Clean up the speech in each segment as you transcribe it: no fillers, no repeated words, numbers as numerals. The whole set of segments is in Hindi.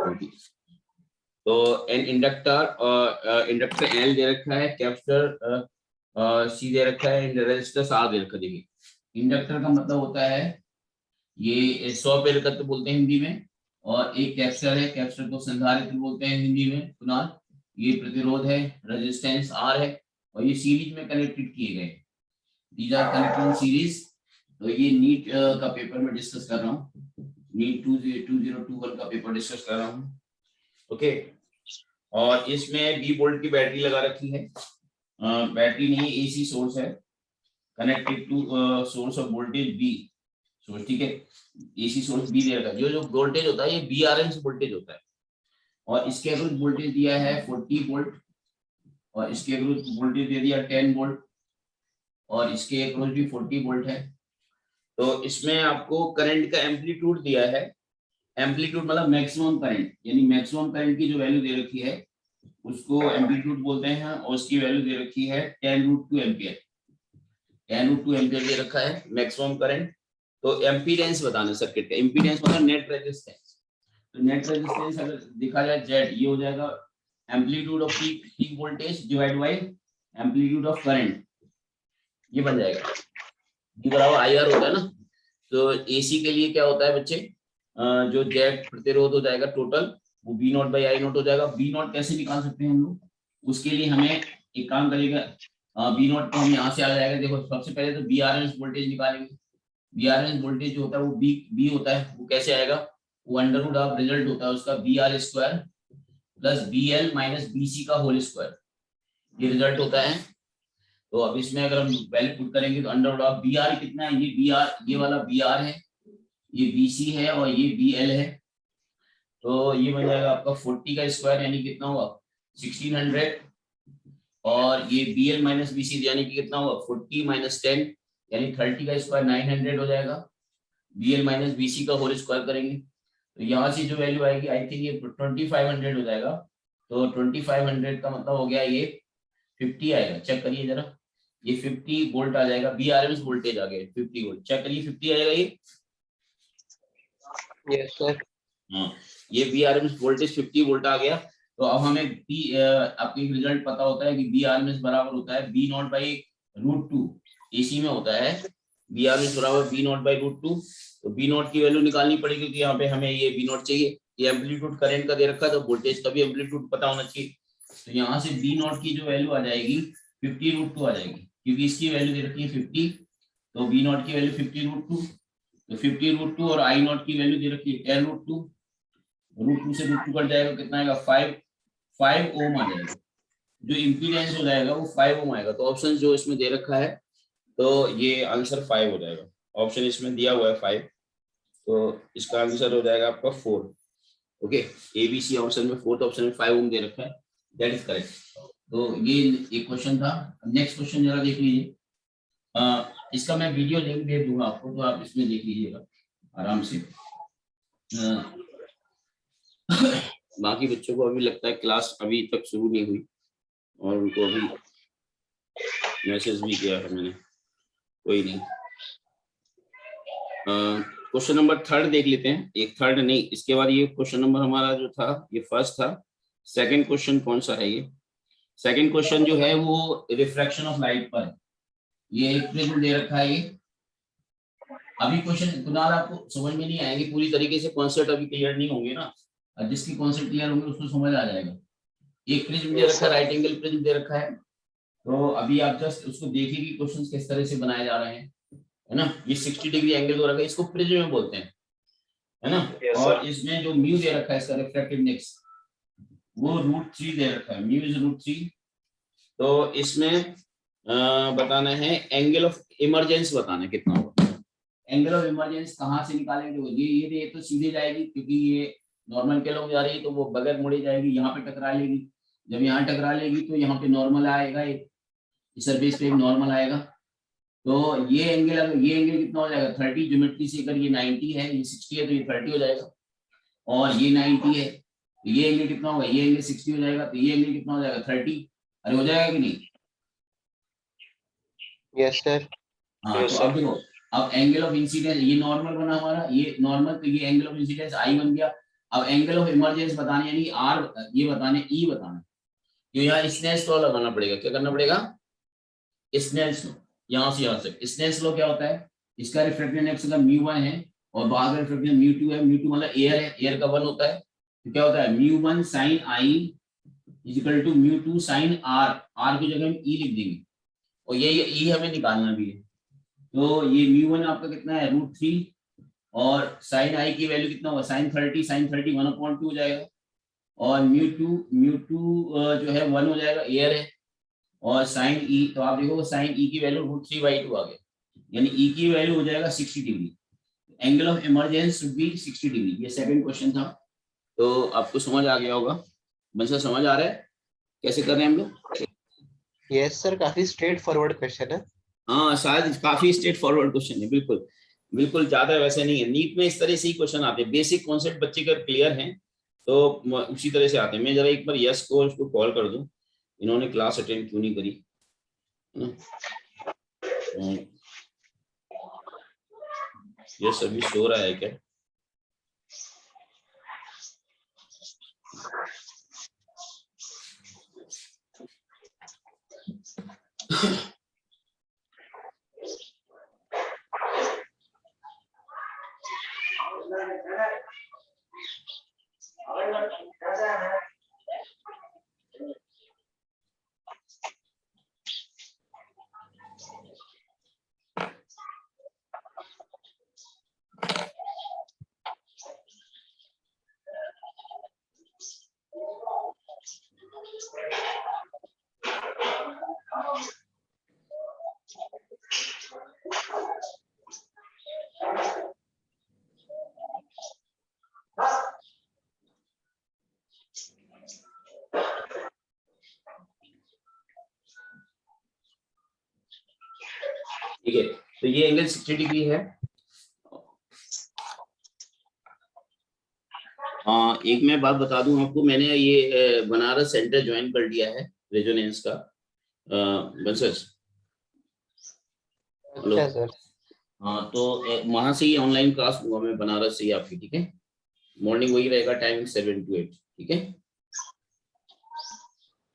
40। तो एन इंडक्टर इंडक्टर एल दे रखा है, कैपेसिटर सी दे रखा है, रेजिस्टेंस आर दे रखा है। देखिए इंडक्टर का मतलब होता है ये 100 प्रेरकत्व बोलते हैं हिंदी में, और एक कैपेसिटर है, कैपेसिटर को संधारित्र बोलते हैं हिंदी में कुणाल। ये प्रतिरोध है, रेजिस्टेंस आर है, और ये सीरीज में कनेक्टेड किए गए, these are connected in series. तो ये नीट का पेपर में डिस्कस कर रहा हूँ, नीट 2021 का पेपर डिस्कस कर रहा हूँ। ओके, और इसमें 20 वोल्ट की बैटरी लगा रखी है, बैटरी नहीं एसी सोर्स है, connected to source of voltage B source, ठीक है, एसी सोर्स बी दे रखा है। जो वोल्टेज होता है ये बीआरएमएस वोल्टेज होता है, और इसके अक्रॉस वोल्टेज दिया है 40 वोल्ट, और इसके अक्रॉस वोल्टेज दे दिया 10 वोल्ट, और इसके अक्रॉस भी 40 वोल्ट है। तो इसमें आपको करंट का एम्पलीट्यूड दिया है, एम्पलीट्यूड मतलब मैक्सिमम करंट, यानी मैक्सिमम करंट की जो वैल्यू दे रखी है उसको एम्पलीट्यूड बोलते हैं, और उसकी वैल्यू दे रखी है 10√2 एम्पियर, 10√2 एम्पियर दे रखा है मैक्सिमम करंट। तो एम्पीडेंस बताना सर्किट का, एम्पीडेंस मतलब नेट रेजिस्टेंस। तो नेट रेजिस्टेंस अगर देखा जाए जेड, ये हो जाएगा amplitude off peak voltage divide by amplitude of current, ये बन जाएगा D बराबर IR होता है ना। तो एसी के लिए क्या होता है बच्चे, जो जेड प्रतिरोध हो जाएगा टोटल, वो B naught by I naught हो जाएगा। बी नॉट कैसे निकाल सकते हैं हम लोग, उसके लिए हमें एक काम करेगा, बी नॉट तो हम यहाँ से आ जाएगा। देखो सबसे पहले तो बीआरएमएस वोल्टेज निकालेंगे। बीआरएमएस वोल्टेज जो होता है वो बी होता है, वो कैसे आएगा, वो अंडर रूट ऑफ रिजल्ट होता है उसका BR square plus BL minus BC का होल स्क्वायर, ये रिजल्ट होता है। तो अब इसमें अगर हम वैल्यू पुट करेंगे तो अंडर रूट ऑफ BR कितना है, ये BR, ये वाला BR है, ये BC है, और ये BL है। तो ये बन जाएगा आपका 40 का स्क्वायर, यानी कितना हुआ 1600, और ये BL माइनस BC यानी कि कितना हुआ 40 माइनस 10, यानी 30 का स्क्वायर 900 हो जाएगा। BL माइनस BC का होल स्क्वायर करेंगे तो यहाँ से जो वैल्यू आएगी आई थिंक ये 2500 हो जाएगा। तो 2500 का मतलब हो गया ये 50 आएगा, चेक करिए जरा, ये 50 वोल्ट आ जाएगा, बीआरएमएस वोल्टेज आ गया 50 वोल्ट, चेक करिए 50 आएगा ये। Yes sir. हाँ, ये बीआरएमएस वोल्टेज 50 वोल्ट आ गया। तो अब हमें आपको रिजल्ट पता होता है कि बीआरएमएस बराबर होता है बी नॉट बाई √2, एसी में होता है बीआरएमएस बराबर बी नॉट बाई √2। तो बी नॉट की वैल्यू निकालनी पड़ेगी, क्योंकि यहाँ पे हमें ये बी नॉट चाहिए, ये एम्पलीट्यूड करंट का दे रखा है, तो वोल्टेज का भी एम्पलीट्यूड पता होना चाहिए। तो यहाँ से बी नॉट की जो वैल्यू आ जाएगी 50√2 आ जाएगी, क्योंकि इसकी वैल्यू दे रखी है 50, तो बी नॉट की वैल्यू 50√2, तो 50√2, और आई नॉट की वैल्यू दे रखी है 10√2, √2 से √2 कट जाएगा, कितना आएगा 5 ओम आ जाएगा, जो इम्पीडेंस हो जाएगा वो 5 ओम आएगा। तो ऑप्शन जो इसमें दे रखा है, तो ये आंसर 5 हो जाएगा, ऑप्शन इसमें दिया हुआ है 5, तो इसका आंसर हो जाएगा आपका 4। ओके, ABC ऑप्शन में, फोर्थ ऑप्शन में 5 ओम दे रखा है, दैट इज करेक्ट। तो ये एक क्वेश्चन था। नेक्स्ट क्वेश्चन जरा देख लीजिए, इसका मैं वीडियो लिंक दे दूंगा आपको, तो आप इसमें देख लीजिएगा आराम से। बाकी बच्चों को अभी लगता है क्लास अभी तक शुरू नहीं हुई, और उनको अभी मैसेज भी किया है मैंने, कोई नहीं। क्वेश्चन नंबर 3 देख लेते हैं, एक 3 नहीं, इसके बाद ये क्वेश्चन नंबर हमारा जो था ये फर्स्ट था। सेकंड क्वेश्चन कौन सा है, ये सेकंड क्वेश्चन जो है वो रिफ्रैक्शन ऑफ लाइट पर, ये एक प्रिज्म दे रखा है। ये अभी क्वेश्चन कुणाल आपको समझ में नहीं आएंगे पूरी तरीके से, कॉन्सेप्ट अभी क्लियर नहीं होंगे ना, और जिसकी कॉन्सेप्ट क्लियर होंगे उसको समझ आ जाएगा। एक प्रिज्म दे रखा है, राइट एंगल प्रिज्म दे रखा है, तो अभी आप जस्ट उसको देखिए कि क्वेश्चंस किस तरह से बनाए जा रहे हैं, है ना। ये 60 डिग्री एंगल हो रखा है, इसको प्रिज्म में बोलते हैं, है ना। और इसमें जो म्यू दे रखा है इसका रिफ्रैक्टिव इंडेक्स, वो √3 दे रखा है, म्यू इज √3। तो इसमें बताना है एंगल ऑफ इमरजेंस, बताना कितना होगा। एंगल ऑफ इमरजेंस कहाँ से निकालेंगे, ये तो सीधे जाएगी, क्योंकि ये नॉर्मल के लोग जा रही है, तो वो बगैर मुड़े जाएगी, यहाँ पे टकरा लेगी। जब यहाँ टकरा लेगी तो यहाँ पे नॉर्मल आएगा, एक सरफेस पे एक नॉर्मल आएगा। तो ये एंगल कितना हो जाएगा 30, ज्योमेट्री से अगर ये 90 है, ये 60 है, तो ये 30 हो जाएगा, और ये 90 है, तो ये एंगल कितना होगा, ये एंगल 60 हो जाएगा, तो ये एंगल कितना हो जाएगा 30। अरे हो जाएगा कि नहीं? Yes sir. हाँ, तो अब देखो, अब एंगल ऑफ इंसिडेंस, ये नॉर्मल बना हमारा, ये नॉर्मल, तो ये एंगल ऑफ इंसिडेंस आई बन गया। अब एंगल ऑफ इमरजेंस बताने यानी आर ये बताने ई बताना, तो यहाँ स्नेल्स लॉ लगाना पड़ेगा। क्या करना पड़ेगा? Snell's law. यहाँ से यहाँ से स्नेल्स लॉ क्या होता है, इसका रिफ्रैक्टिव इंडेक्स का μ1 है और बाहर का रिफ्रैक्टिव μ2 है। μ2 मतलब एयर है, एयर का 1 होता है, तो क्या होता है μ1 sin i equal to μ2 sin r, r की जगह हम e लिख देंगे और ये e हमें निकालना भी है। तो ये μ1 आपका कितना है √3 और sin i की वैल्यू कितना होगा sin 30 1/2 हो जाएगा और μ2 जो है 1 हो जाएगा, एयर है, और साइन ई तो आप देखोगे साइन ई की वैल्यू √3/2 आ गया, यानी ई की वैल्यू हो जाएगा 60 degree. Angle of emergence should be 60 degree. ये सेकंड क्वेश्चन था, तो आपको समझ आ गया होगा। बच्चा समझ आ रहा है कैसे कर रहे हैं हम लोग? यस सर, काफी स्ट्रेट फॉरवर्ड क्वेश्चन है। हाँ शायद काफी स्ट्रेट फॉरवर्ड क्वेश्चन है, बिल्कुल बिल्कुल ज्यादा वैसे नहीं है। नीट में इस तरह से ही क्वेश्चन आते हैं, बेसिक कॉन्सेप्ट बच्चे का क्लियर है तो उसी तरह से आते हैं। मैं जरा एक बार यस को उसको कॉल कर दूं, इन्होंने क्लास अटेंड क्यों नहीं करी, ये सभी सो रहा है क्या? ठीक है, तो ये एंगल 60 डिग्री है। एक मैं बात बता दूं आपको, मैंने ये बनारस सेंटर ज्वाइन कर लिया है रेजोनेंस का। बंसस हेलो। अच्छा सर। हाँ तो वहां से ही ऑनलाइन क्लास लूंगा मैं बनारस से ही आपकी, ठीक है। मॉर्निंग वही रहेगा, टाइमिंग 7 to 8, ठीक है।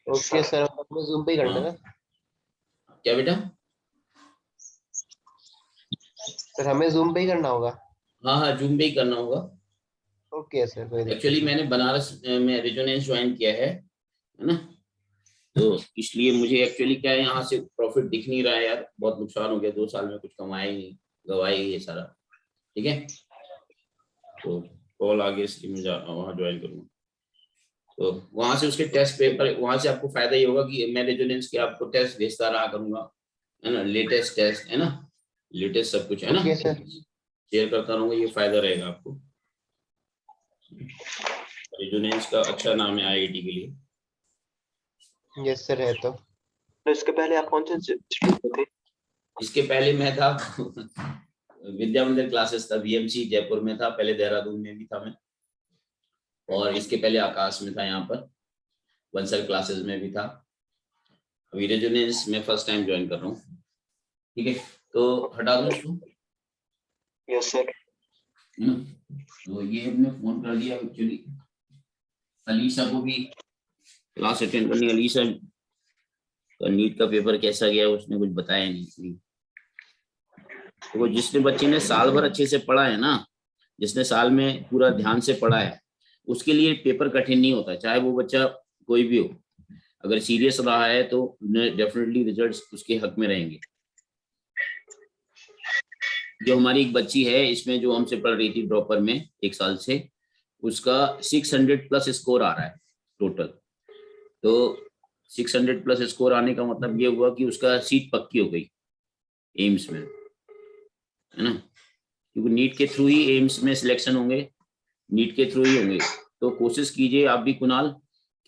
ओके सर, अपने जूम पे ही करना है। क्या बेटा? सर हमें जूम पे ही करना होगा। हाँ हाँ जूम पे ही करना होगा। ओके सर, कोई दिक्कत एक्चुअली मैंने बनारस में रेजोनेंस ज्वाइन किया है ना, तो इसलिए मुझे एक्चुअली क्या है यहाँ से प्रॉफिट दिख नहीं रहा है यार, बहुत नुकसान हो गया, 2 साल में कुछ कमाया ही नहीं, गवाया ही ये सारा, ठीक है। तो कॉल आगे इसलिए मैं वहाँ ज्वाइन करूँगा, तो वहां से उसके टेस्ट पेपर, वहां से आपको फायदा ये होगा कि मैं रेजोनेंस के आपको टेस्ट भेजता रहा करूंगा, है ना, लेटेस्ट टेस्ट है ना, लेटेस्ट सब कुछ है ना, ओके सर। शेयर करता रहूंगा, ये फायदा रहेगा आपको। रेजोनेंस का अच्छा नाम है आईआईटी के लिए। यस सर है। तो इसके पहले आप कौन से इंस्टीट्यूट में थे? इसके पहले मैं था विद्या मंदिर क्लासेस था, बीएमसी जयपुर में था, पहले देहरादून में भी था मैं, और इसके पहले आकाश में था, यहाँ पर बंसल क्लासेस में भी था। अभी रेजोनेंस में फर्स्ट टाइम ज्वाइन कर रहा हूँ, ठीक है। तो हटा दो इसको। Yes sir. तो ये हमने फोन कर दिया एक्चुअली अलीशा को भी क्लास अटेंड करनी। अलीशा का नीट का पेपर कैसा गया उसने कुछ बताया नहीं, तो वो जिसने बच्चे ने साल भर अच्छे से पढ़ा है ना, जिसने साल में पूरा ध्यान से पढ़ा है, उसके लिए पेपर कठिन नहीं होता, चाहे वो बच्चा कोई भी हो। अगर सीरियस रहा है तो डेफिनेटली रिजल्ट्स उसके हक में रहेंगे। जो हमारी एक बच्ची है इसमें जो हमसे पढ़ रही थी ड्रॉपर में 1 साल से, उसका 600+ स्कोर आ रहा है टोटल। तो 600+ स्कोर आने का मतलब ये हुआ कि उसका सीट पक्की हो गई एम्स में, है ना, क्योंकि नीट के थ्रू ही एम्स में सिलेक्शन होंगे, नीट के थ्रू ही होंगे। तो कोशिश कीजिए आप भी कुणाल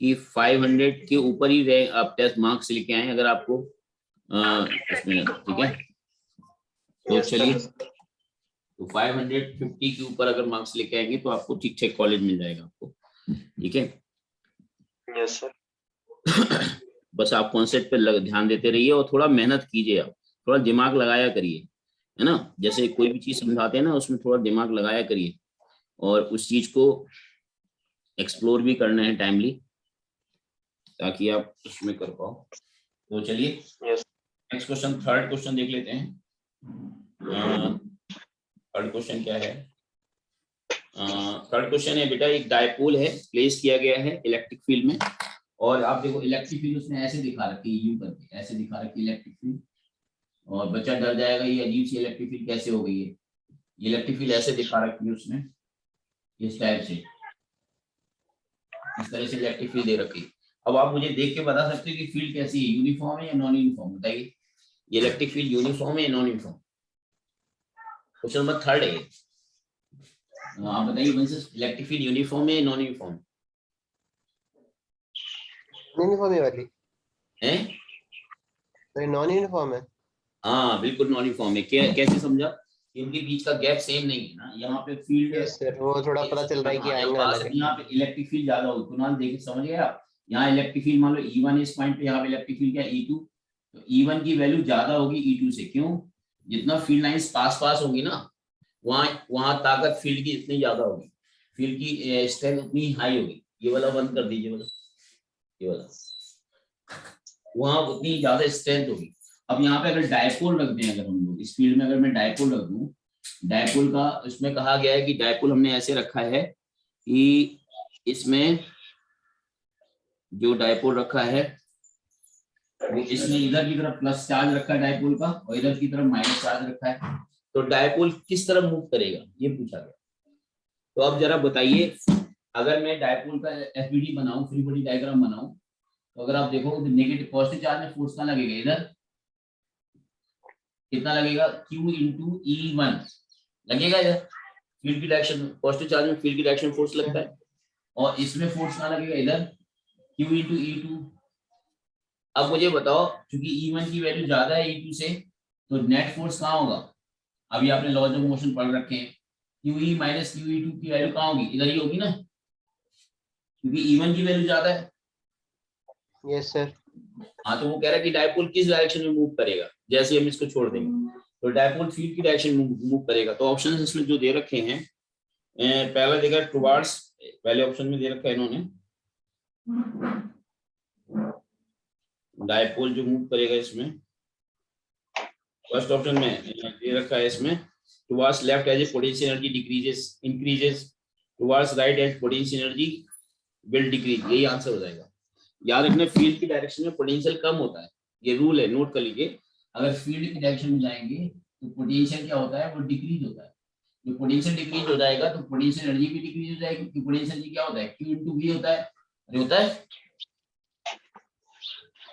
कि 500 के ऊपर ही रहे, आप टेस्ट मार्क्स लेके आए अगर आपको उसमें, ठीक है। तो चलिए, तो 550 के ऊपर अगर मार्क्स लेके आएंगे तो आपको ठीक ठाक कॉलेज मिल जाएगा आपको, ठीक है। Yes sir. बस आप कॉन्सेप्ट पे ध्यान देते रहिए और थोड़ा मेहनत कीजिए, आप थोड़ा दिमाग लगाया करिए, है ना, जैसे कोई भी चीज समझाते हैं ना उसमें थोड़ा दिमाग लगाया करिए और उस चीज को एक्सप्लोर भी करना है टाइमली, ताकि आप उसमें कर पाओ। तो चलिए नेक्स्ट क्वेश्चन, थर्ड क्वेश्चन देख लेते हैं। थर्ड क्वेश्चन क्या है? थर्ड क्वेश्चन है बेटा, एक डायपोल है, प्लेस किया गया है इलेक्ट्रिक फील्ड में, और आप देखो इलेक्ट्रिक फील्ड उसने ऐसे दिखा रखी है, यूं करके ऐसे दिखा रखी है इलेक्ट्रिक फील्ड, और बच्चा डर जाएगा ये अजीब सी इलेक्ट्रिक फील्ड कैसे हो गई है। ये इलेक्ट्रिक फील्ड ऐसे दिखा रखी है उसने, इस टाइप से, इस तरह से इलेक्ट्रिक फील्ड दे रखी है। अब आप मुझे देख के बता सकते हो कि फील्ड कैसी है, यूनिफॉर्म है या नॉन यूनिफॉर्म, बताइए। ये इलेक्ट्रिक फील्ड यूनिफॉर्म है या non uniform? Question number third है। आप बताइए वंश, इलेक्ट्रिक फील्ड यूनिफॉर्म है या नॉन यूनिफॉर्म यूनिफॉर्म वाली है? तो नॉन यूनिफॉर्म है। हाँ बिल्कुल नॉन यूनिफॉर्म है। कैसे समझा? इनके बीच का गैप सेम नहीं है ना, यहाँ पे फील्ड, यस सर, वो थोड़ा पता चल रहा है कि एंगल अलग है। यहाँ पे इलेक्ट्रिक फील्ड ज्यादा होगी, कुणाल देख समझ गए आप? यहाँ इलेक्ट्रिक फील्ड मान लो E1 इस पॉइंट पे, यहाँ पे इलेक्ट्रिक फील्ड क्या E2, तो E1 की वैल्यू ज्यादा होगी E2 से। क्यों? जितना फील्ड लाइंस पास पास होगी ना, वहाँ वहाँ ताकत फील्ड की इतनी ज्यादा होगी, फील्ड की स्ट्रेंथ उतनी हाई होगी। ये वाला बंद कर दीजिए, वाला ये वाला, वहाँ उतनी ज्यादा स्ट्रेंथ होगी। अब यहाँ पे अगर डायपोल रख दें, अगर हम लोग इस फील्ड में अगर मैं डायपोल रख दूं, डायपोल का इसमें कहा गया है कि डायपोल हमने ऐसे रखा है कि इसमें जो डायपोल रखा है वो इसमें इधर की तरफ प्लस चार्ज रखा है डायपोल का, और इधर की तरफ माइनस चार्ज रखा है। तो डायपोल किस तरफ मूव करेगा ये पूछा गया। तो अब जरा बताइए, अगर मैं डायपोल का एफबीडी बनाऊं, फ्री बॉडी डायग्राम बनाऊं, तो अगर आप देखो नेगेटिव पॉजिटिव चार्ज में फोर्स कहाँ लगेगा, इधर कितना लगेगा, Q इंटू E1 लगेगा इधर, फील्ड की डायरेक्शन, पॉजिटिव चार्ज में फील्ड की डायरेक्शन फोर्स लगता है, और इसमें फोर्स कहाँ लगेगा, इधर Q इंटू E2। अब मुझे बताओ, क्योंकि E1 की वैल्यू ज्यादा है E2 से, तो नेट फोर्स कहाँ होगा? अभी आपने लॉज ऑफ मोशन पढ़ रखे हैं, QE माइनस QE2 की वैल्यू कहाँ होगी, इधर ही होगी ना, क्योंकि E1 की वैल्यू ज्यादा है। Yes sir. हाँ, तो वो कह रहा है कि डायपोल किस डायरेक्शन में मूव करेगा जैसे हम इसको छोड़ देंगे, तो डायपोल फील्ड की डायरेक्शन में मूव करेगा। तो ऑप्शन इसमें जो दे रखे हैं, पहला देखा टुवार्ड्स, पहले ऑप्शन में दे रखा है इन्होंने, डायपोल जो मूव करेगा इसमें, फर्स्ट ऑप्शन में दे रखा है इसमें towards left as a potential energy decreases increases, towards right as potential energy will decrease, यही आंसर हो जाएगा। याद रखना फील्ड की डायरेक्शन में पोटेंशियल कम होता है, ये रूल है, नोट कर लीजिए। अगर फील्ड की डायरेक्शन में जाएंगे तो पोटेंशियल क्या होता है, वो डिक्रीज होता है। जो पोटेंशियल डिक्रीज हो जाएगा तो पोटेंशियल एनर्जी भी डिक्रीज हो जाएगी, क्योंकि पोटेंशियल एनर्जी क्या होता है, Q इंटू V होता है, होता है।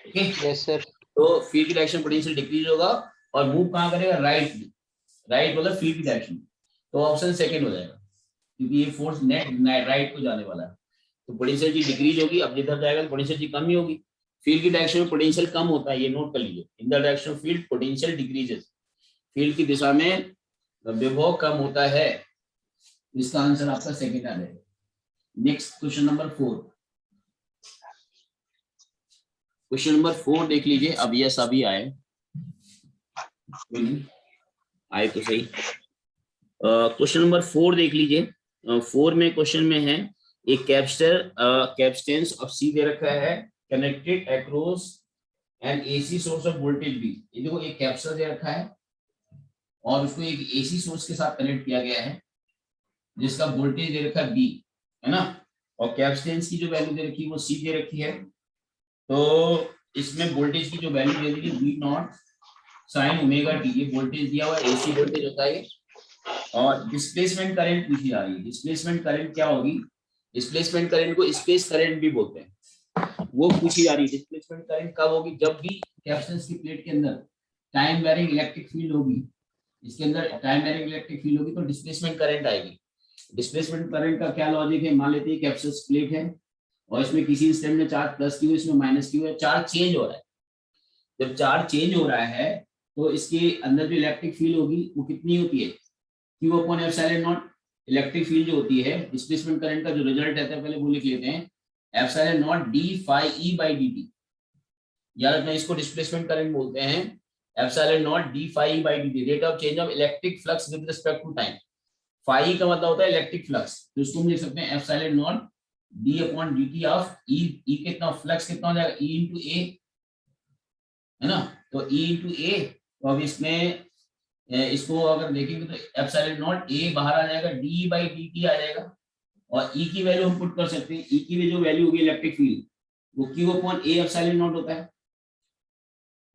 Okay yes sir. तो फील्ड की डायरेक्शन पोटेंशियल डिक्रीज होगा, और मूव कहाँ करेगा, राइट, राइट मतलब फील्ड की डायरेक्शन, तो ऑप्शन सेकंड हो जाएगा, क्योंकि ये फोर्स नेट राइट को जाने वाला है, तो पोटेंशियल जी डिक्रीज होगी। अब जिधर जाएगा तो पोटेंशियल जी कम ही होगी, फील्ड की डायरेक्शन में पोटेंशियल कम होता है, ये नोट कर लीजिए, in the direction of field potential decreases, field की दिशा में विभव कम होता है। इसका आंसर आपका सेकंड आ जाएगा। Next question number 4, question number 4 देख लीजिए। अब ये सभी आए आए तो सही। क्वेश्चन नंबर 4 देख लीजिए। 4 में क्वेश्चन में है एक कैपेसिटेंस ऑफ C दे रखा है, connected across N AC source of voltage B। ये देखो एक कैपेसिटर दे रखा है और उसको एक AC सोर्स के साथ कनेक्ट किया गया है, जिसका वोल्टेज दे रखा है B, है ना, और कैपेसिटेंस की जो वैल्यू दे रखी है वो C दे रखी है। तो इसमें वोल्टेज की जो वैल्यू दे दी है V0 sin ओमेगा t, ये वोल्टेज दिया हुआ AC वोल्टेज होता है। और डिस्प्लेसमेंट करंट पूछी जा रही है, डिस्प्लेसमेंट करंट क्या होगी, डिस्प्लेसमेंट करंट को स्पेस करंट भी बोलते हैं, वो पूछी जा रही है। डिस्प्लेसमेंट करंट कब होगी, जब भी कैपेसिटेंस की प्लेट के अंदर टाइम वेरिंग इलेक्ट्रिक फील्ड होगी, इसके अंदर टाइम वेरिंग इलेक्ट्रिक फील्ड होगी तो डिस्प्लेसमेंट करंट आएगी। डिस्प्लेसमेंट करंट का क्या लॉजिक है, मान लेते हैं कैपेसिटेंस प्लेट है और इसमें किसी इंस्टेंट में चार्ज प्लस क्यू, इसमें माइनस क्यू है, चार्ज चेंज हो रहा है। जब चार्ज चेंज हो रहा है तो इसके अंदर जो इलेक्ट्रिक फील्ड होगी वो कितनी होती है, Q upon epsilon not. Electric field जो होती है, डिस्प्लेसमेंट करंट का जो रिजल्ट रहता है पहले वो लिख लेते हैं, epsilon naught d phi E by dt। याद रखना इसको डिस्प्लेसमेंट करंट बोलते हैं, epsilon naught d phi E by dt, rate of change of electric flux with respect to time. phi का मतलब होता है इलेक्ट्रिक फ्लक्स, तो इसको हम लिख सकते हैं epsilon naught d upon D T of e, e कितना फ्लक्स कितना हो जाएगा, ई इंटू ए, है ना, तो ई इंटू ए, तो अब इसमें इसको अगर देखेंगे तो एप्सिलॉन नॉट ए बाहर आ जाएगा, डी बाई डी टी आ जाएगा, और ई की वैल्यू हम पुट कर सकते हैं, ई की जो वैल्यू होगी इलेक्ट्रिक फील्ड वो Q upon A epsilon not होता है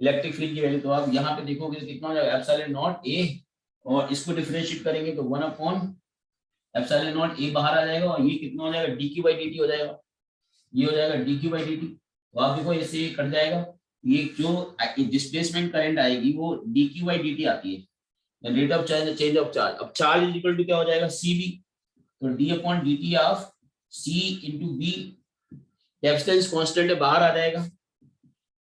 इलेक्ट्रिक फील्ड की वैल्यू। तो आप यहाँ पे देखोगे तो कितना हो जाएगा एप्सिलॉन नॉट ए, और इसको डिफरेंशिएट करेंगे तो 1 अपॉन एप्सिलॉन नॉट ए बाहर आ जाएगा, और ये कितना हो जाएगा D Q by D T हो जाएगा, ये हो जाएगा D Q by D T. तो आप देखो इससे ये कट जाएगा, ये जो डिस्प्लेसमेंट करंट आएगी वो D Q by D T आती है, rate of change of charge. अब चार्ज इज इक्वल टू क्या हो जाएगा सी बी, तो D upon D T of C into B, capacitance constant है बाहर आ जाएगा,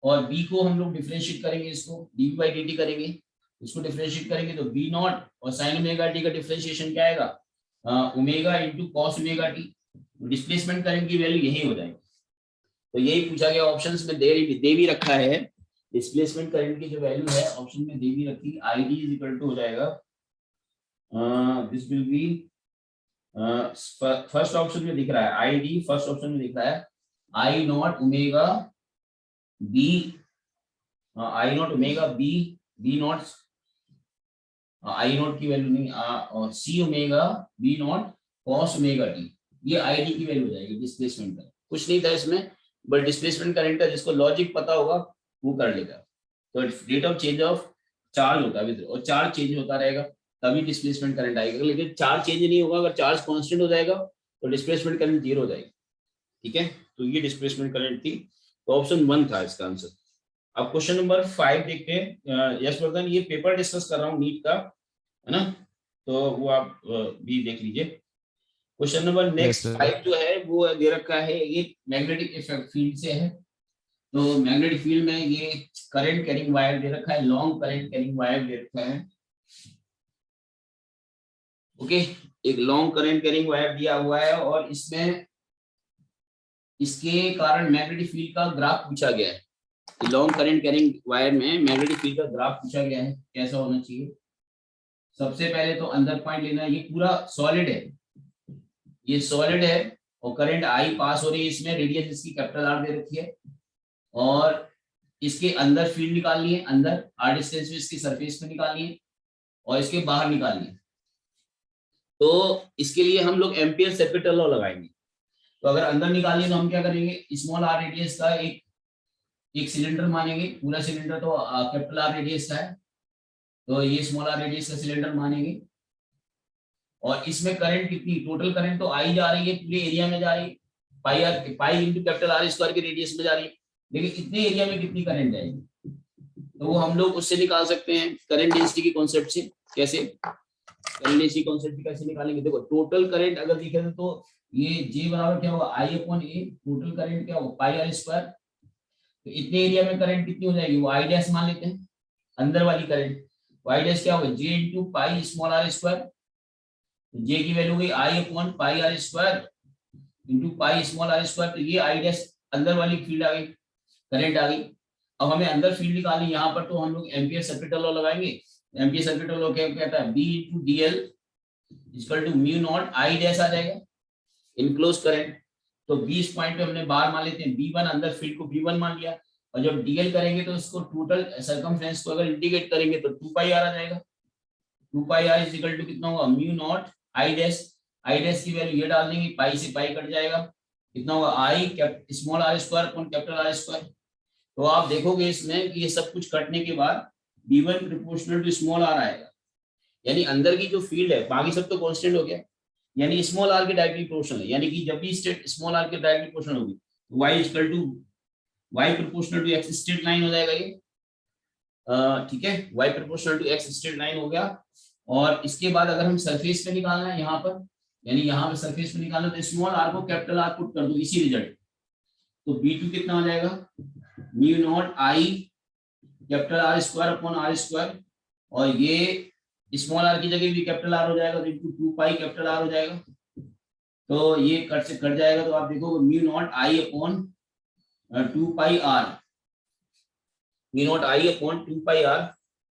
और बी को हम लोग डिफरेंशिएट करेंगे, इसको डी बाई डी टी करेंगे, इसको डिफरेंशिएट करेंगे तो बी नॉट और साइन ओमेगा टी का डिफरेंशिएशन क्या आएगा omega into cos omega T, displacement current की वैल्यू यही हो जाएगी। तो यही पूछा गया, ऑप्शंस में दे भी रखा है, डिस्प्लेसमेंट करंट की जो वैल्यू है ऑप्शन में दे भी रखी, I D is equal to हो जाएगा, this will be first option में दिख रहा है आई डी, फर्स्ट ऑप्शन में दिख रहा है I naught omega b, I naught omega b, b naught I naught की वैल्यू नहीं, और c omega b naught cos omega t, ये आई डी की वैल्यू हो जाएगी डिस्प्लेसमेंट का। कुछ नहीं था इसमें, बट डिस्प्लेसमेंट करंट का जिसको लॉजिक पता होगा वो कर लेगा। तो rate of change of charge होता है, और चार्ज चेंज होता रहेगा तभी डिस्प्लेसमेंट करंट आएगा, लेकिन चार्ज चेंज नहीं होगा, अगर चार्ज कांस्टेंट हो जाएगा तो डिस्प्लेसमेंट करंट जीरो हो जाएगी। ठीक है, तो ये डिस्प्लेसमेंट करंट थी, तो ऑप्शन 1 था इसका आंसर। अब क्वेश्चन नंबर 5 देखते हैं। यश वर्धन, ये पेपर डिस्कस कर रहा हूँ नीट का, है ना, तो वो आप भी देख लीजिए। क्वेश्चन नंबर नेक्स्ट 5 जो है वो दे रखा है, ये मैग्नेटिक इफेक्ट फील्ड से है। तो मैग्नेटिक फील्ड में ये करंट कैरिंग वायर दे रखा है, लॉन्ग करंट कैरिंग वायर दे रखा है। ओके, एक लॉन्ग करंट कैरिंग वायर दिया हुआ है, और इसमें इसके कारण मैग्नेटिक फील्ड का ग्राफ पूछा गया है। लॉन्ग करंट कैरिंग वायर में मैग्नेटिक फील्ड का ग्राफ पूछा गया है, कैसा होना चाहिए। सबसे पहले तो अंदर पॉइंट लेना है, ये पूरा सॉलिड है, ये सॉलिड है, और करंट आई पास हो रही है इसमें, रेडियस इसकी कैपिटल आर दे रखी है, और इसके अंदर फील्ड निकालनी है, अंदर आर डिस्टेंस में इसकी सरफेस में निकालनी है, और इसके बाहर निकालनी है। तो इसके लिए हम लोग एम्पियर कैपिटल लॉ लगाएंगे। तो अगर अंदर निकालनी है तो हम क्या करेंगे, स्मॉल आर रेडियस का एक सिलेंडर मानेंगे, पूरा सिलेंडर तो कैपिटल आर रेडियस का है, तो ये स्मॉल आर रेडियस का सिलेंडर मानेंगे, और इसमें करंट कितनी, टोटल करंट तो आई जा रही है, पूरे एरिया में जा रही है, pi into capital R square के रेडियस में जा रही है, लेकिन इतने एरिया में कितनी करंट जाएगी, तो वो हम लोग उससे निकाल सकते हैं करंट डेंसिटी के कॉन्सेप्ट से। कैसे करंट डेंसिटी कॉन्सेप्ट कैसे निकालेंगे, देखो टोटल करंट अगर देखें तो ये J बराबर क्या होगा आई अपॉन ए, टोटल करंट क्या होगा पाई आर स्क्वायर, तो इतने एरिया में करंट कितनी हो जाएगी, वो आई डैश मान लेते हैं, अंदर वाली करंट, आई डैश क्या होगा J into pi small are square, J की वैल्यू गई I upon pi r square into pi small are square, तो ये आई डैश अंदर वाली फील्ड आ गई, करंट आ गई। अब हमें अंदर फील्ड निकालनी, यहाँ पर तो हम लोग एम्पियर सर्किटल लॉ लगाएंगे। एम्पियर सर्किटल लॉ क्या कहता है, B into d l equal to mu naught I dash आ जाएगा, इनक्लोज करंट। तो 20 पॉइंट पे हमने बार मान लेते हैं B1, अंदर फील्ड को B1 मान लिया, और जब डीएल करेंगे तो इसको टोटल सर्कमफ्रेंस को अगर इंटीग्रेट करेंगे तो 2 पाई आर आ जाएगा, 2 pi are is equal to कितना होगा म्यू नॉट आई डैश की वैल्यू ये डाल देंगे, पाई से पाई कट जाएगा, कितना होगा I small are square upon capital R square. तो आप देखोगे इसमें कि ये सब कुछ कटने के बाद B1 proportional to small are आएगा, यानी अंदर की जो फील्ड है, बाकी सब तो कांस्टेंट हो गया, यानी स्मॉल आर के डायरेक्टली प्रोपोर्शनल है, यानी कि जब भी स्टेट स्मॉल आर के डायरेक्टली प्रोपोर्शनल होगी तो y equal to y proportional to x straight line हो जाएगा ये, ठीक है, y proportional to x straight line हो गया। और इसके बाद अगर हम सरफेस पे निकालना है यहाँ पर, यानी यहाँ पे सरफेस पे निकालना तो स्मॉल आर को कैपिटल आर पुट कर दो, इसी रिजल्ट, तो B2 कितना हो जाएगा mu naught I capital R square upon R square, और ये स्मॉल आर की जगह भी कैपिटल आर हो जाएगा, तो इनटू 2 पाई कैपिटल आर हो जाएगा, तो ये कट से कट जाएगा, तो आप देखोगे mu naught I upon 2 pi R, mu naught I upon 2 pi R,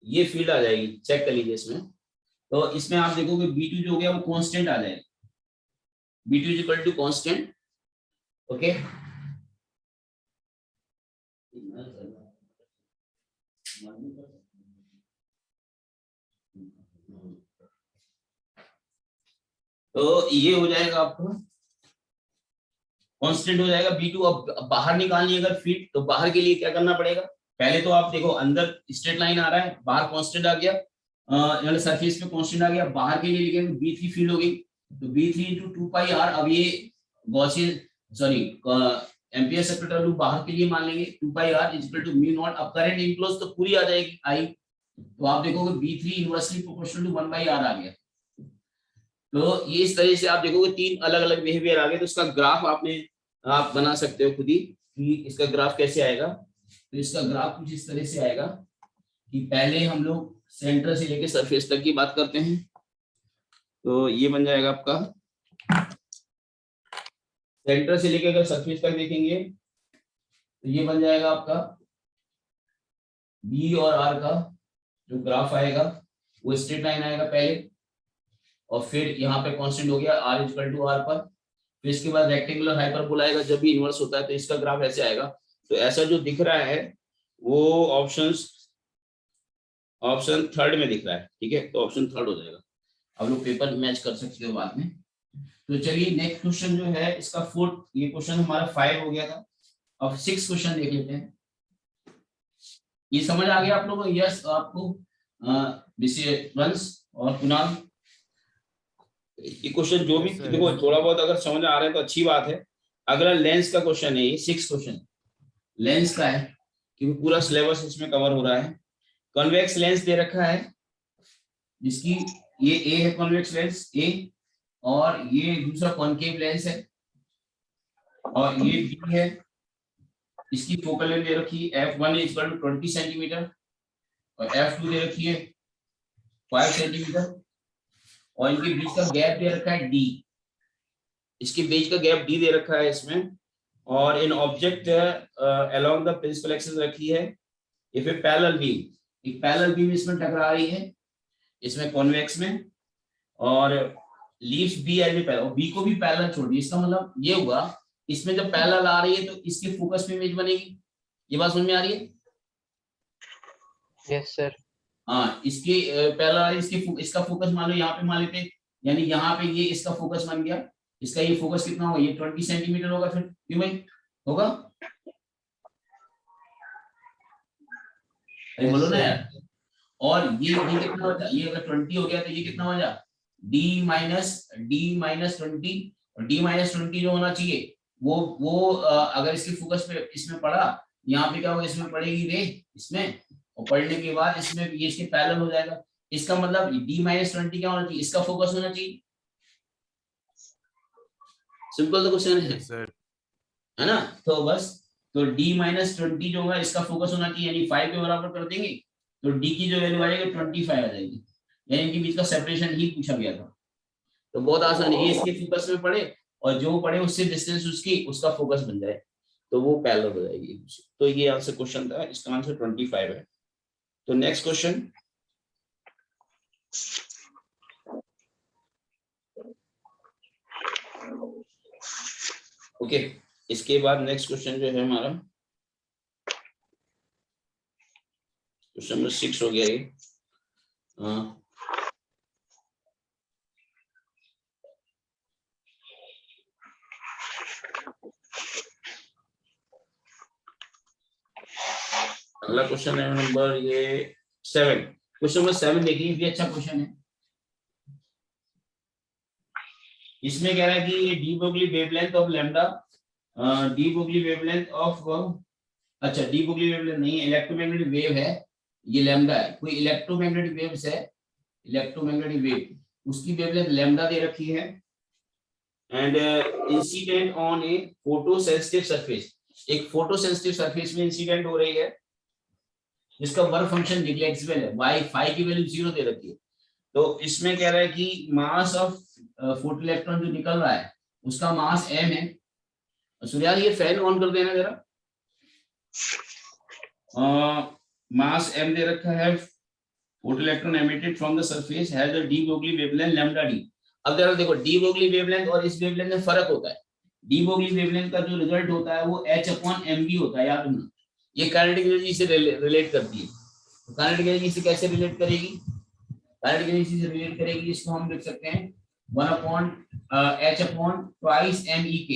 ये फील्ड आ जाएगी, चेक कर लीजिए इसमें। तो इसमें आप देखोगे B2 जो हो गया वो कांस्टेंट आ जाएगा, B2 is equal to constant, okay, तो ये हो जाएगा आपको कांस्टेंट हो जाएगा B2। अब बाहर निकालनी है अगर फील्ड, तो बाहर के लिए क्या करना पड़ेगा, पहले तो आप देखो अंदर स्ट्रेट लाइन आ रहा है, बाहर कांस्टेंट आ गया, यानी सरफेस पे कांस्टेंट आ गया, बाहर के लिए लिखेंगे B3 फील्ड हो गई, तो B3 × 2πr। अब ये Gaussian sorry ampere separator loop बाहर के लिए मान लेंगे 2πr = μ0। अब करंट इनक्लोज तो पूरी आ जाएगी I, तो आप देखोगे B3 inversely proportional to 1/r आ गया। तो ये इस तरह से आप देखोगे तीन अलग अलग बिहेवियर आ गए। तो इसका ग्राफ आप बना सकते हो खुद ही कि इसका ग्राफ कैसे आएगा। तो इसका ग्राफ कुछ इस तरह से आएगा कि पहले हम लोग सेंटर से लेके सरफेस तक की बात करते हैं। तो ये बन जाएगा आपका, सेंटर से लेके अगर सरफेस तक देखेंगे तो ये बन जाएगा आपका B और R का जो ग्राफ आएगा वो स्ट्रेट लाइन आएगा पहले, और फिर यहाँ पे कांस्टेंट हो गया R = R पर, फिर इसके बाद रेक्टेंगुलर हाइपरबोला आएगा जब भी इन्वर्स होता है, तो इसका ग्राफ ऐसे आएगा। तो ऐसा जो दिख रहा है वो ऑप्शन थर्ड में दिख रहा है, ठीक है, तो ऑप्शन थर्ड हो जाएगा। अब लोग पेपर मैच कर सकते हो बाद में। तो चलिए नेक्स्ट क्वेश्चन जो है इसका फोर्थ, ये क्वेश्चन हमारा 5 हो गया था, अब 6 क्वेश्चन देख लेते हैं। ये समझ आ गया आप लोगों को? यस आपको वंश और कुणाल, ये क्वेश्चन जो भी देखो थोड़ा बहुत अगर समझ आ रहा है तो अच्छी बात है। अगला लेंस का क्वेश्चन है, ये 6 क्वेश्चन लेंस का है क्योंकि पूरा सिलेबस इसमें कवर हो रहा है। कॉन्वेक्स लेंस दे रखा है जिसकी ये ए है, कॉन्वेक्स लेंस ए, और ये दूसरा कॉनकेव लेंस है, और ये बी है। इसकी फोकल लेंथ दे रखी है f1 = 20 सेंटीमीटर और f2 दे रखी है 5 सेंटीमीटर, और इनके बीच का गैप दे रखा है d, इसके बीच का गैप d दे रखा है इसमें। और an object along the principal axis रखी है इफ ए पैरेलल बीम, एक पैरेलल बीम इसमें टकरा रही है इसमें कॉन्वेक्स में, और leaves b as a parallel, b को भी पैरेलल छोड़ दिया। इसका मतलब ये हुआ इसमें जब पैरेलल आ रही है तो इसके फोकस पे इमेज बनेगी। ये बात समझ में आ रही है? Yes sir. हाँ, इसके पैरेलल इसका फोकस मान लो यहाँ पे मान लेते हैं, यानी यहाँ पे ये इसका फोकस बन गया, इसका ये फोकस कितना होगा, ये 20 सेंटीमीटर होगा, फिर क्यों भाई होगा? Yes, बोलो ना sir. यार। और ये कितना हो जाए, ये अगर 20 हो गया तो ये कितना हो जाए d माइनस 20, और d माइनस 20 जो होना चाहिए वो अगर इसके फोकस पे इसमें पड़ा, यहाँ पे क्या होगा, इसमें पड़ेगी रे इसमें, और पढ़ने के बाद इसमें ये इसके पैरेलल हो जाएगा। इसका मतलब d माइनस 20 क्या होना चाहिए, इसका फोकस होना चाहिए। सिंपल तो क्वेश्चन है ना? तो बस, तो d माइनस 20 जो होगा इसका फोकस होना चाहिए, यानी 5 के बराबर कर देंगे तो d की जो वैल्यू आएगी 25 आ जाएगी, यानी इनके बीच का सेपरेशन ही पूछा गया था। तो बहुत आसान है, ये इसके फोकस में पड़े और जो पड़े उससे डिस्टेंस उसका फोकस बन जाए तो वो पैरेलल हो जाएगी। तो ये आंसर क्वेश्चन था, इसका आंसर 25 है। तो नेक्स्ट क्वेश्चन, ओके, इसके बाद नेक्स्ट क्वेश्चन जो है हमारा क्वेश्चन नंबर 6 हो गया ये। अगला क्वेश्चन है नंबर ये 7। क्वेश्चन नंबर 7 देखिए, ये अच्छा क्वेश्चन है। इसमें कह रहा है कि ये de Broglie wavelength of lambda, de Broglie wavelength of, अच्छा डी ब्रोगली वेवलेंथ नहीं, इलेक्ट्रोमैग्नेटिक वेव है ये लैम्डा है, कोई इलेक्ट्रोमैग्नेटिक वेव्स है, इलेक्ट्रोमैग्नेटिक वेव उसकी वेवलेंथ लैम्डा दे रखी है, and incident on A photosensitive surface, एक फोटोसेंसिटिव सरफेस में इंसिडेंट हो रही है जिसका वर्क फंक्शन नेग्लेक्सिबल है, y फाई की वैल्यू 0 दे रखी है। तो इसमें कह रहा है कि मास ऑफ फोटो इलेक्ट्रॉन जो निकल रहा है उसका मास m है। सूर्या ये फैन ऑन कर देना जरा। मास m दे रखा है, photo electron emitted from the surface has a de Broglie wavelength lambda d। अब जरा देखो डी ब्रोगली वेवलेंथ और इस वेवलेंथ में फर्क होता है, डी ब्रोगली वेवलेंथ का जो रिजल्ट होता है वो H/mv होता है, याद रखना। ये काइनेटिक एनर्जी से रिलेट करती है। तो काइनेटिक एनर्जी से कैसे रिलेट करेगी? काइनेटिक एनर्जी से रिलेट करेगी, इसको हम लिख सकते हैं 1/H/2m/E के।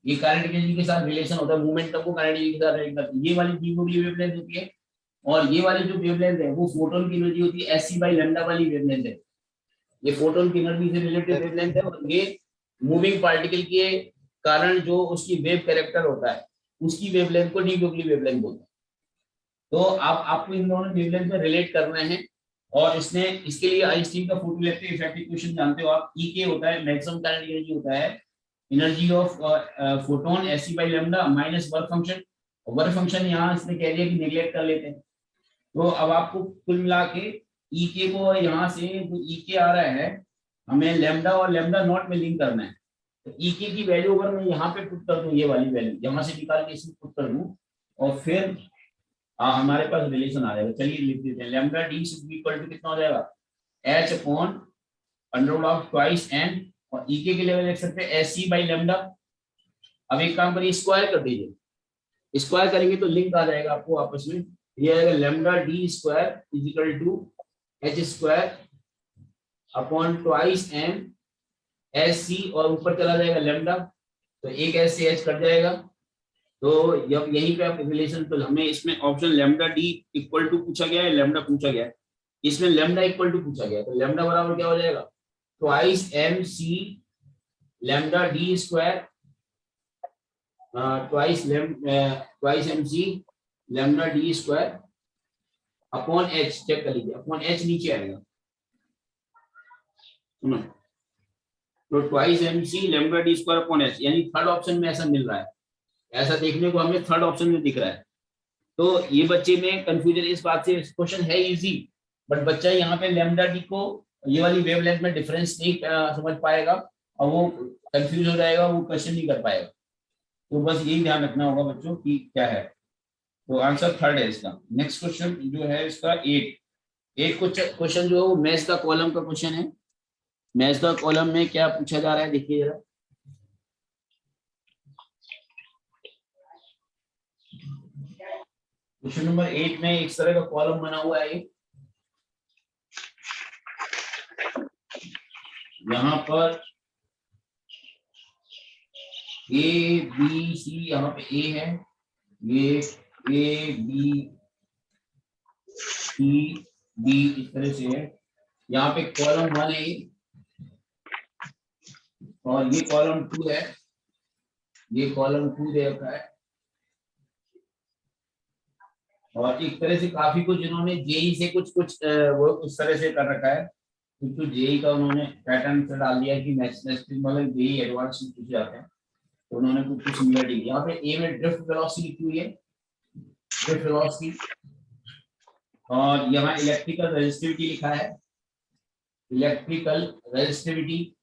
ये काइनेटिक एनर्जी के साथ रिलेशन होता है, मोमेंटम को काइनेटिक एनर्जी के साथ रिलेट करती है। ये वाली डी ब्रोगली वेवलेंथ होती है, और ये वाली जो वेवलेंथ है वो फोटोन की एनर्जी होती है, Sc/λ वाली वेवलेंथ है। ये फोटोन की एनर्जी से रिलेटेड वेवलेंथ है, और ये मूविंग पार्टिकल के कारण जो उसकी वेव कैरेक्टर होता है उसकी वेवलेंथ को डी ब्रोगली वेवलेंथ बोलते हैं। तो आपको इन दोनों वेवलेंथ में रिलेट करना है, और इसके लिए आइंस्टीन का फोटोइलेक्ट्रिक इफेक्ट इक्वेशन जानते हो आप। ई के होता है मैक्सिमम काइनेटिक एनर्जी, होता है energy of photon Sc/λ minus work function. Work function यहाँ इसने कह दिया कि नेग्लेक्ट कर लेते हैं। तो अब आपको कुल मिला के ई के को यहाँ से जो ई के आ रहा है हमें लैम्डा और लैम्डा नॉट में लिंक करना है। तो ई के की वैल्यू अगर मैं यहाँ पे पुट कर दूं, ये वाली वैल्यू यहाँ से निकाल के इसमें पुट कर दूं, और फिर हमारे पास रिलेशन आ जाएगा। चलिए लिख देते हैं, लैम्डा डी इक्वल टू कितना हो जाएगा, H/√2n, और ई के लेवल लिख सकते हैं Sc/λ। अब एक काम करिए, स्क्वायर कर दीजिए, स्क्वायर करेंगे तो लिंक आ जाएगा आपको आपस में। ये आएगा lambda D square is equal to H² / 2m Sc, और ऊपर चला जाएगा लैम्डा, तो एक एस से एच कट जाएगा। तो जब यहीं पे आप रिलेशन, तो हमें इसमें option lambda D equal to पूछा गया है, लैम्डा पूछा गया है, इसमें लैम्डा इक्वल टू पूछा गया है, तो लैम्डा बराबर क्या हो जाएगा, twice M C lambda D square twice M C lambda D square upon H. Check कर लीजिए, अपॉन एच नीचे आएगा, सुनो, तो twice M C lambda D square upon H, यानी थर्ड ऑप्शन में ऐसा मिल रहा है, ऐसा देखने को हमें थर्ड ऑप्शन में दिख रहा है। तो ये बच्चे में कंफ्यूजन इस बात से, क्वेश्चन है इजी, बट बच्चा यहाँ पे लैम्डा डी को ये वाली वेवलेंथ में डिफरेंस नहीं समझ पाएगा, और वो कंफ्यूज हो जाएगा, वो क्वेश्चन नहीं कर पाएगा। तो बस यही ध्यान रखना होगा बच्चों की क्या है। तो आंसर थर्ड है इसका। नेक्स्ट क्वेश्चन जो है इसका 8 क्वेश्चन जो है वो मैथ्स का कॉलम का क्वेश्चन है। मैथ्स का कॉलम में क्या पूछा जा रहा है, देखिए जरा। क्वेश्चन नंबर 8 में इस तरह का कॉलम बना हुआ है, यहाँ पर ए बी सी, यहाँ पे ए है, ये ए बी सी डी इस तरह से है। यहाँ पे कॉलम 1 है और ये कॉलम 2 है, ये कॉलम 2 दे रखा है। और एक तरह से काफी कुछ जिन्होंने जेई से कुछ वो उस तरह से कर रखा है, कुछ जेई का उन्होंने पैटर्न से डाल दिया कि मैथमेटिक्स मतलब जेई एडवांस में पूछे जाते हैं, तो उन्होंने कुछ सिमिलरिटी। यहाँ पे ए में ड्रिफ्ट वेलोसिटी लिखी हुई है, ड्रिफ्ट वेलोसिटी, और यहाँ इलेक्ट्रिकल रेजिस्टिविटी लिखा है, इलेक्ट्रिकल रेजिस्टिविटी।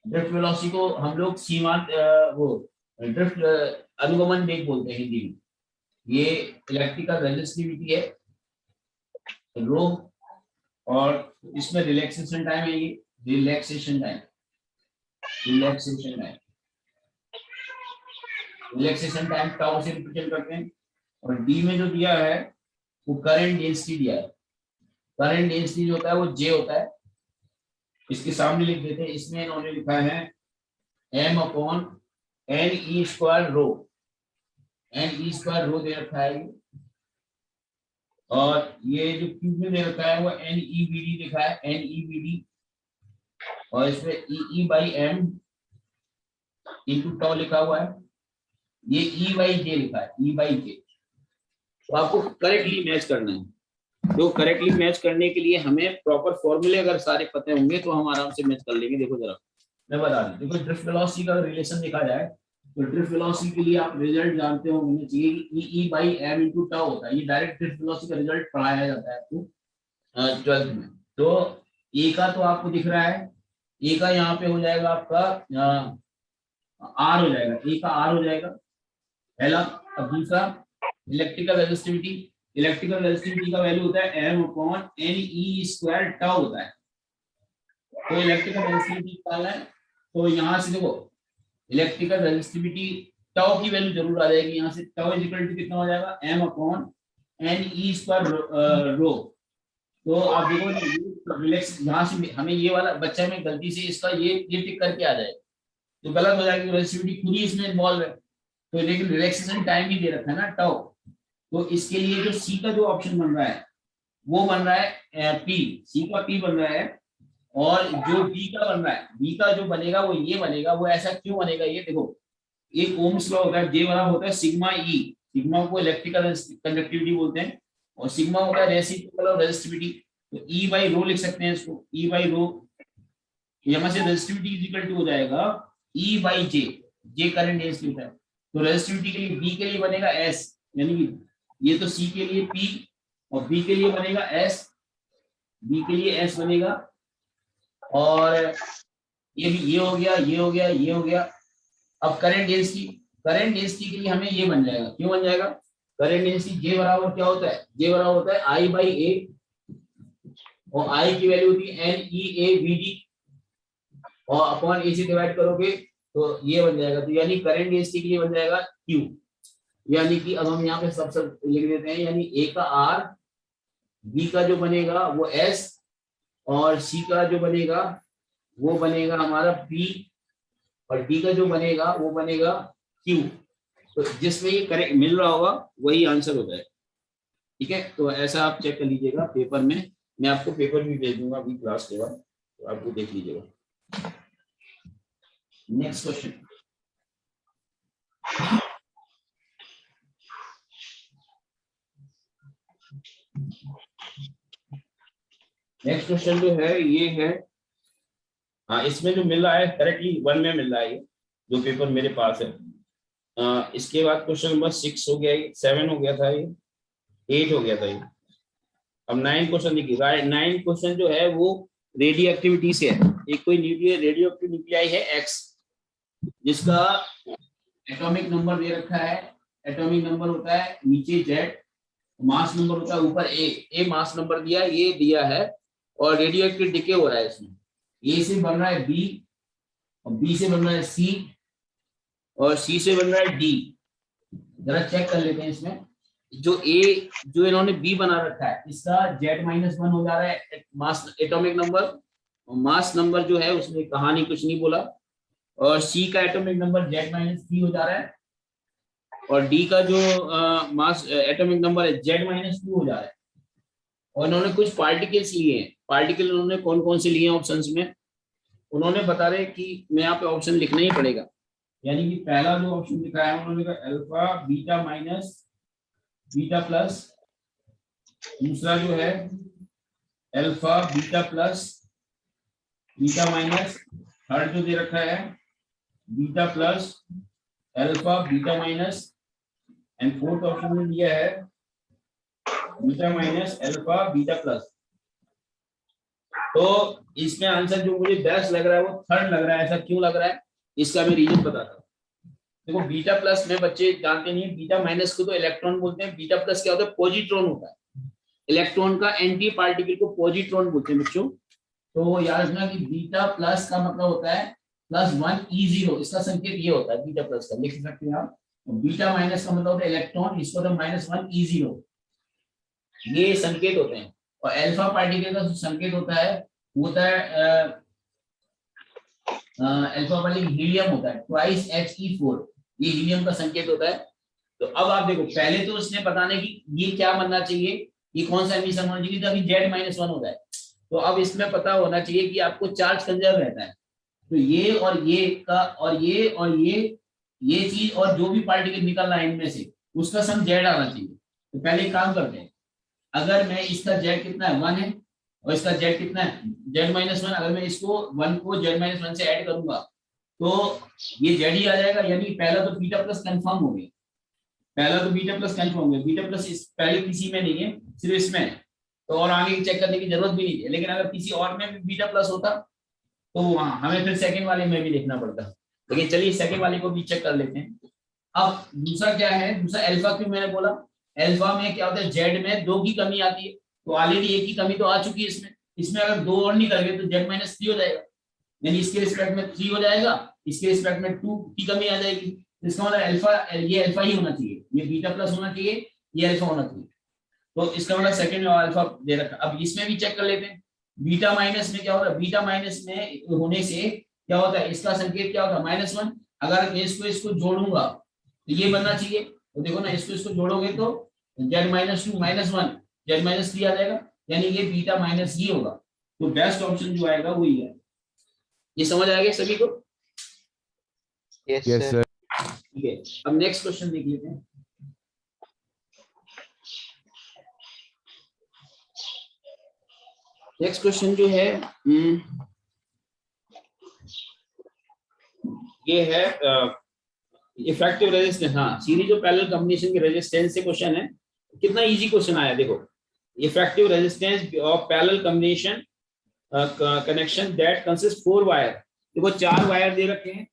ड्रिफ्ट वेलोसिटी को हम लोग सीमांत वो ड्रिफ्ट अनुगमन वेग बोलते हैं हिंदी में। ये इलेक्ट्रिकल रेजिस्टिविटी है रो, और इसमें रिलैक्सेशन टाइम है, ये relaxation time, relaxation time tau से रिप्रेजेंट करते हैं। और डी में जो दिया है वो करंट डेंसिटी दिया है, करंट डेंसिटी जो होता है वो जे होता है, इसके सामने लिख देते हैं। इसमें इन्होंने लिखा है m/n/e² रो, n/e² रो दे रखा है, और ये जो क्यूब में दे रखा है वो NEBD लिखा है, NEBD, और इसमें E/m इंटू टाउ लिखा हुआ है, ये E/j लिखा है, E/j। तो आपको करेक्टली मैच करना है, तो करेक्टली मैच करने के लिए हमें प्रॉपर फॉर्मूले अगर सारे पते होंगे तो हम आराम से मैच कर लेंगे। देखो जरा मैं बता दूं, देखो ड्रिफ्ट वेलोसिटी का रिलेशन देखा जाए तो ड्रिफ्ट वेलोसिटी के लिए आप रिजल्ट जानते होंगे चाहिए कि E/m इंटू टाउ होता है, ये डायरेक्ट ड्रिफ्ट वेलोसिटी का रिजल्ट पढ़ाया जाता है आपको 12th में। तो ए का तो आपको दिख रहा है, ए का यहाँ पे हो जाएगा आपका आर हो जाएगा, ए का आर हो जाएगा पहला। अब दूसरा इलेक्ट्रिकल रेजिस्टिविटी, इलेक्ट्रिकल रेजिस्टिविटी का वैल्यू होता है m/ne² टाउ होता है। तो इलेक्ट्रिकल रेजिस्टिविटी निकालना है, तो यहाँ से देखो इलेक्ट्रिकल रेजिस्टिविटी टाउ की वैल्यू जरूर आ जाएगी यहाँ से। टाउ इज इक्वल टू कितना हो जाएगा, m upon n e square rho. तो आप देखो रिलैक्स, यहाँ से हमें ये वाला बच्चा में गलती से इसका ये टिक करके आ जाए तो गलत हो जाएगी, रेजिस्टिविटी खुद ही इसमें इन्वॉल्व है। तो लेकिन रिलैक्सेशन टाइम ही दे रखा है ना टाउ। तो इसके लिए जो सी का जो ऑप्शन बन रहा है वो बन रहा है पी, सी का पी बन रहा है। और जो बी का बन रहा है, बी का जो बनेगा वो ये बनेगा। वो ऐसा क्यों बनेगा ये देखो, एक ओम्स लॉ होता है, जे वाला होता है सिग्मा ई, सिग्मा को इलेक्ट्रिकल कंडक्टिविटी बोलते हैं, और सिग्मा होता है रेसिप्रोकल ऑफ रेजिस्टिविटी। तो ई बाई रो लिख सकते हैं इसको, ई बाई रो। यहाँ से रेजिस्टिविटी इज इक्वल टू हो जाएगा e by j, j current एस होता है। तो रेजिस्टिविटी के लिए बी के लिए बनेगा एस, यानी कि ये तो सी के लिए पी और बी के लिए बनेगा एस, बी के लिए एस बनेगा। और ये भी ये हो गया, ये हो गया, ये हो गया। अब करंट डेंसिटी, करंट डेंसिटी के लिए हमें ये बन जाएगा, क्यों बन जाएगा, करंट डेंसिटी जे बराबर क्या होता है, जे बराबर होता है आई बाई ए, और आई की वैल्यू होती है N E A V D, और अपॉन ए से डिवाइड करोगे तो ये बन जाएगा। तो यानी करंट डेंसिटी के लिए बन जाएगा क्यू, यानी कि अब हम यहाँ पे सब लिख देते हैं, यानी ए का आर, बी का जो बनेगा वो एस, और सी का जो बनेगा वो बनेगा हमारा पी, और डी का जो बनेगा वो बनेगा क्यू। तो जिसमें ये करेक्ट मिल रहा होगा वही आंसर होता है। ठीक है, तो ऐसा आप चेक कर लीजिएगा पेपर में, मैं आपको पेपर भी भेज दूंगा अभी क्लास के बाद, तो आप वो देख लीजिएगा। नेक्स्ट क्वेश्चन, नेक्स्ट क्वेश्चन जो है ये है, हाँ इसमें जो मिल रहा है करेक्टली 1 में मिल रहा है, ये जो पेपर मेरे पास है। इसके बाद क्वेश्चन नंबर 6 हो गया, 7 हो गया था, ये 8 हो गया था ये। अब 9 क्वेश्चन देखिए, 9 क्वेश्चन जो है वो रेडियो एक्टिविटी से है। एक कोई रेडियो एक्टिव न्यूक्लियाई है एक्स, जिसका एटॉमिक नंबर दे रखा है, एटॉमिक नंबर होता है नीचे जेड, मास नंबर होता है ऊपर ए मास नंबर दिया, ये दिया है, और रेडियो एक्टिव डिके हो रहा है इसमें। ए से बन रहा है बी, और बी से बन रहा है सी, और सी से बन रहा है डी। जरा चेक कर लेते हैं इसमें, जो ए जो इन्होंने बी बना रखा है इसका Z-1 हो जा रहा है मास एटॉमिक नंबर, और मास नंबर जो है उसने कहानी कुछ नहीं बोला, और सी का एटॉमिक नंबर Z-3 हो जा रहा है, और डी का जो मास एटॉमिक नंबर है Z-2 हो जा रहा है। और इन्होंने कुछ पार्टिकल्स लिए हैं, पार्टिकल उन्होंने कौन कौन से लिए हैं ऑप्शंस में, उन्होंने बता रहे कि मैं यहाँ पे ऑप्शन लिखना ही पड़ेगा। यानी कि पहला जो ऑप्शन लिखा है उन्होंने कहा alpha beta minus beta plus, दूसरा जो है alpha beta plus beta minus, third जो दे रखा है beta plus alpha beta minus, and fourth option में दिया है beta minus alpha beta plus. तो इसमें आंसर जो मुझे बेस्ट लग रहा है वो थर्ड लग रहा है। ऐसा क्यों लग रहा है, इसका मैं रीजन बताता हूँ। देखो बीटा प्लस में बच्चे जानते नहीं, बीटा माइनस को तो इलेक्ट्रॉन बोलते हैं, बीटा प्लस क्या होता है, पॉजिट्रॉन होता है। इलेक्ट्रॉन का एंटी पार्टिकल को पॉजिट्रॉन बोलते हैं बच्चों। तो याद रखना कि बीटा प्लस का मतलब होता है +1 E0, इसका संकेत ये होता है बीटा प्लस का, लिख सकते हैं आप। बीटा माइनस का मतलब होता है इलेक्ट्रॉन, इसको तो -1 E0, ये संकेत होते हैं। और अल्फा पार्टिकल का संकेत होता है अल्फा पार्टिकल हीलियम होता है, ट्वाइस He4, ये हीलियम का संकेत होता है। तो अब आप देखो, पहले तो उसने बताने की ये क्या बनना चाहिए, ये कौन सा एमिशन होना चाहिए, अभी Z-1 होता है। तो अब इसमें पता होना चाहिए कि आपको चार्ज कंजर्व रहता है, तो ये और ये का और ये और ये चीज और जो भी पार्टिकल निकल रहा है इनमें से उसका सम Z आना चाहिए। तो पहले एक काम करते हैं, अगर मैं इसका Z कितना है 1 है और इसका Z कितना है Z-1, अगर मैं इसको 1 को Z-1 से ऐड करूंगा तो ये Z ही आ जाएगा। यानी पहला तो बीटा प्लस कंफर्म हो गया, पहला तो बीटा प्लस कंफर्म हो गया। बीटा प्लस इस पहले किसी में नहीं है, सिर्फ इसमें है, तो और आगे चेक करने की जरूरत भी नहीं है। लेकिन अगर किसी और में भी बीटा प्लस होता तो वहां हमें फिर सेकंड वाले में भी देखना पड़ता। लेकिन चलिए सेकंड वाले को भी चेक कर लेते हैं। अब दूसरा क्या है, दूसरा अल्फा, क्यों मैंने बोला अल्फा में क्या होता है, जेड में 2 की कमी आती है, तो ऑलरेडी 1 की कमी तो आ चुकी है इसमें। इसमें अगर 2 और निकल गए तो Z-3 हो जाएगा, यानी इसके रिस्पेक्ट में 3 हो जाएगा, इसके रिस्पेक्ट में 2 की कमी आ जाएगी। इसका मतलब अल्फा, ये अल्फा ही होना चाहिए, ये बीटा प्लस होना चाहिए, ये अल्फा होना चाहिए। तो इसका मतलब सेकंड लॉ अल्फा दे रखा। अब इसमें भी चेक कर लेते हैं, बीटा माइनस में क्या होता है, बीटा माइनस में होने से क्या होता है, इसका संकेत क्या होता है -1। अगर मैं इसको जोड़ूंगा तो ये बनना चाहिए, तो देखो ना इसको जोड़ोगे तो z -2 -1 z -3 आ जाएगा, यानी ये बीटा माइनस ही होगा। तो बेस्ट ऑप्शन जो आएगा वही है। ये समझ आएगा सभी को? Yes yes sir. सर। ठीक है, अब नेक्स्ट क्वेश्चन देख लेते हैं। नेक्स्ट क्वेश्चन जो है ये है इफेक्टिव रेजिस्टेंस। हाँ, सीरीज और पैरेलल कॉम्बिनेशन के रेजिस्टेंस से क्वेश्चन है। कितना इजी क्वेश्चन आया देखो, effective resistance of parallel combination connection that consist 4 wire. देखो 4 वायर दे रखे हैं,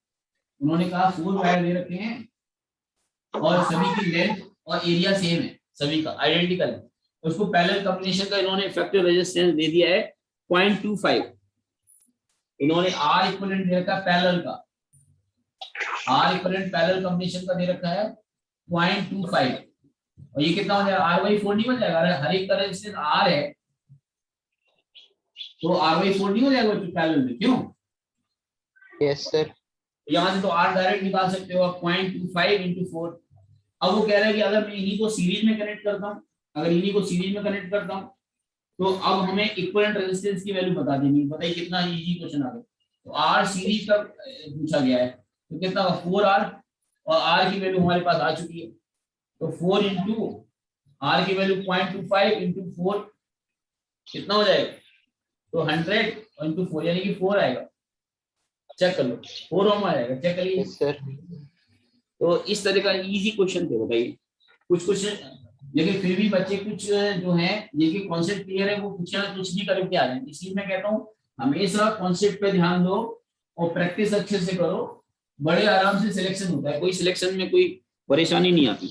उन्होंने कहा 4 वायर दे रखे हैं और सभी की लेंथ और एरिया सेम है, सभी का आइडेंटिकल है। उसको पैरेलल कॉम्बिनेशन का इन्होंने इफेक्टिव रेजिस्टेंस दे दिया है 0.25। इन्होंने R इक्विवेलेंट दे रखा है पैरेलल का, R इक्विवेलेंट पैरेलल कॉम्बिनेशन का दे रखा है 0.25। और ये कितना हो जाएगा, R/4 नहीं बन जाएगा? हर एक का रेजिस्टेंस R है तो R/4 नहीं हो जाएगा पैरेलल में, क्यों? Yes sir. यहां से तो R डायरेक्ट निकाल सकते हो आप, 0.25 × 4। अब वो कह रहा है कि अगर मैं इन्हीं को सीरीज में कनेक्ट करता हूं, अगर इन्हीं को सीरीज में कनेक्ट करता हूं तो अब हमें इक्विवेलेंट रेजिस्टेंस की वैल्यू बता देनी है। बताइए कितना इजी क्वेश्चन आ गया। तो R सीरीज का पूछा गया है, तो कितना 4R, और R की वैल्यू हमारे पास आ चुकी है, तो 4 × R की वैल्यू 0.25 × 4 कितना हो जाएगा, तो 100 × 4 यानी कि 4 आएगा। चेक कर लो, 4 ओम आ जाएगा, चेक करिए। Yes sir. तो इस तरह का इजी क्वेश्चन थे। बताइए कुछ क्वेश्चन, लेकिन फिर भी बच्चे कुछ जो है जिनके कॉन्सेप्ट क्लियर है वो कुछ ना कुछ भी करके आ जाए। इसलिए मैं कहता हूँ हमेशा कॉन्सेप्ट पे ध्यान दो और प्रैक्टिस अच्छे से करो, बड़े आराम से सिलेक्शन होता है, कोई सिलेक्शन में कोई परेशानी नहीं आती।